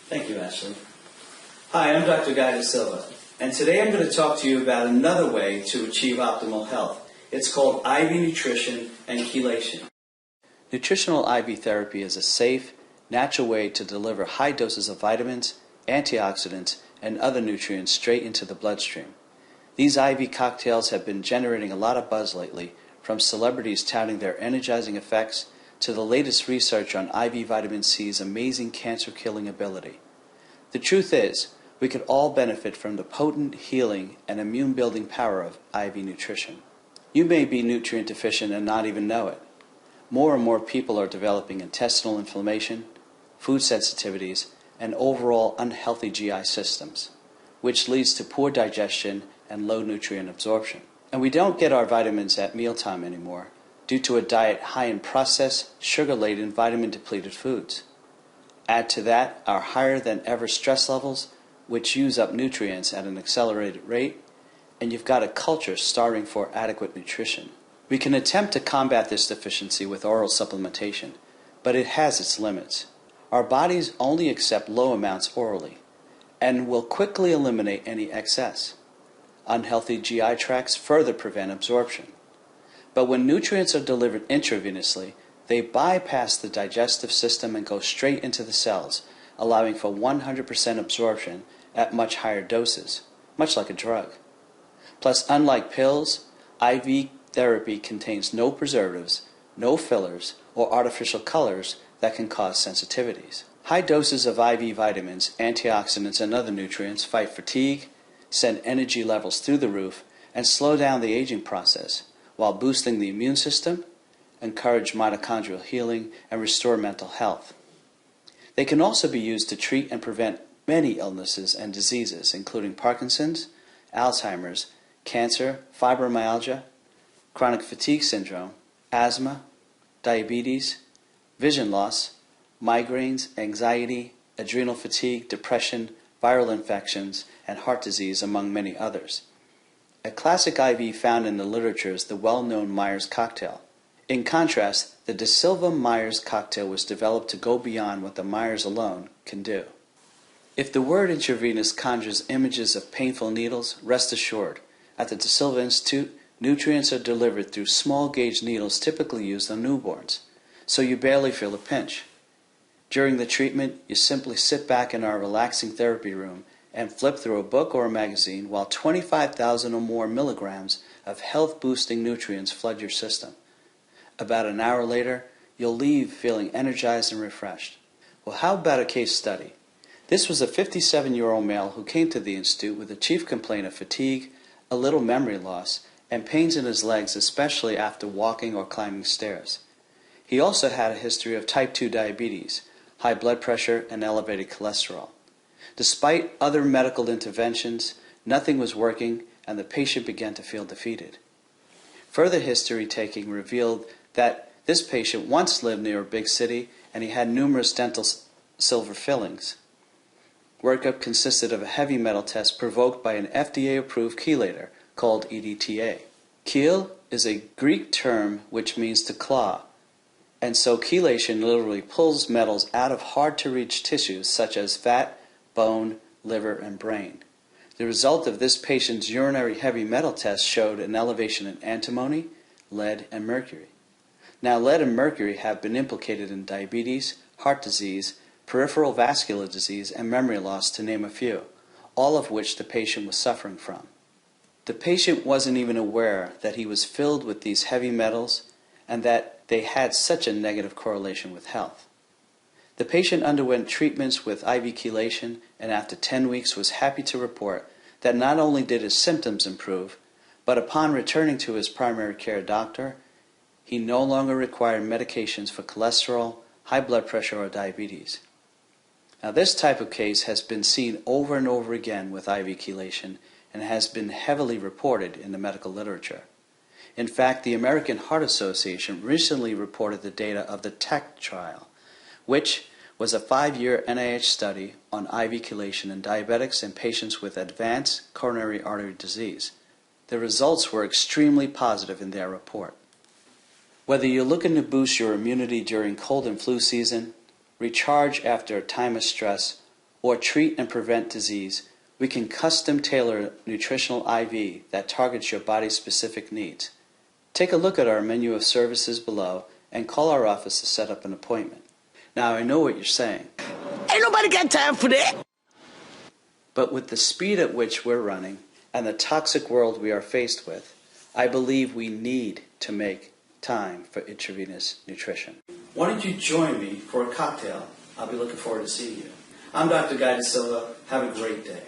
Thank you, Ashley. Hi, I'm Dr. Guy De Silva, and today I'm going to talk to you about another way to achieve optimal health. It's called IV Nutrition and Chelation. Nutritional IV therapy is a safe, natural way to deliver high doses of vitamins, antioxidants, and other nutrients straight into the bloodstream. These IV cocktails have been generating a lot of buzz lately, from celebrities touting their energizing effects to the latest research on IV vitamin C's amazing cancer-killing ability. The truth is, we could all benefit from the potent, healing, and immune-building power of IV nutrition. You may be nutrient deficient and not even know it. More and more people are developing intestinal inflammation, food sensitivities, and overall unhealthy GI systems, which leads to poor digestion and low nutrient absorption. And we don't get our vitamins at mealtime anymore due to a diet high in processed, sugar-laden, vitamin-depleted foods. Add to that our higher-than-ever stress levels, which use up nutrients at an accelerated rate, and you've got a culture starving for adequate nutrition. We can attempt to combat this deficiency with oral supplementation, but it has its limits. Our bodies only accept low amounts orally, and will quickly eliminate any excess. Unhealthy GI tracts further prevent absorption. But when nutrients are delivered intravenously, they bypass the digestive system and go straight into the cells, allowing for 100% absorption at much higher doses, much like a drug. Plus, unlike pills, IV therapy contains no preservatives, no fillers, or artificial colors that can cause sensitivities. High doses of IV vitamins, antioxidants, and other nutrients fight fatigue, send energy levels through the roof, and slow down the aging process, while boosting the immune system, encourage mitochondrial healing, and restore mental health. They can also be used to treat and prevent many illnesses and diseases, including Parkinson's, Alzheimer's, cancer, fibromyalgia, chronic fatigue syndrome, asthma, diabetes, vision loss, migraines, anxiety, adrenal fatigue, depression, viral infections, and heart disease, among many others. A classic IV found in the literature is the well-known Myers cocktail. In contrast, the De Silva-Myers cocktail was developed to go beyond what the Myers alone can do. If the word intravenous conjures images of painful needles, rest assured, at the De Silva Institute, nutrients are delivered through small-gauge needles typically used on newborns, so you barely feel a pinch. During the treatment, you simply sit back in our relaxing therapy room and flip through a book or a magazine while 25,000 or more milligrams of health-boosting nutrients flood your system. About an hour later, you'll leave feeling energized and refreshed. Well, how about a case study? This was a 57-year-old male who came to the Institute with a chief complaint of fatigue, a little memory loss, and pains in his legs, especially after walking or climbing stairs. He also had a history of type 2 diabetes, high blood pressure, and elevated cholesterol. Despite other medical interventions, nothing was working, and the patient began to feel defeated. Further history taking revealed that this patient once lived near a big city, and he had numerous dental silver fillings. Workup consisted of a heavy metal test provoked by an FDA-approved chelator called EDTA. Chel is a Greek term which means to claw, and so chelation literally pulls metals out of hard-to-reach tissues such as fat, bone, liver, and brain. The result of this patient's urinary heavy metal test showed an elevation in antimony, lead, and mercury. Now, lead and mercury have been implicated in diabetes, heart disease, peripheral vascular disease, and memory loss, to name a few, all of which the patient was suffering from. The patient wasn't even aware that he was filled with these heavy metals and that they had such a negative correlation with health. The patient underwent treatments with IV chelation, and after 10 weeks was happy to report that not only did his symptoms improve, but upon returning to his primary care doctor, he no longer required medications for cholesterol, high blood pressure, or diabetes. Now, this type of case has been seen over and over again with IV chelation and has been heavily reported in the medical literature. In fact, the American Heart Association recently reported the data of the TECT trial, which was a 5-year NIH study on IV chelation in diabetics and patients with advanced coronary artery disease. The results were extremely positive in their report. Whether you're looking to boost your immunity during cold and flu season, recharge after a time of stress, or treat and prevent disease, we can custom tailor a nutritional IV that targets your body's specific needs. Take a look at our menu of services below and call our office to set up an appointment. Now, I know what you're saying. Ain't nobody got time for that. But with the speed at which we're running and the toxic world we are faced with, I believe we need to make time for intravenous nutrition. Why don't you join me for a cocktail? I'll be looking forward to seeing you. I'm Dr. Guy De Silva. Have a great day.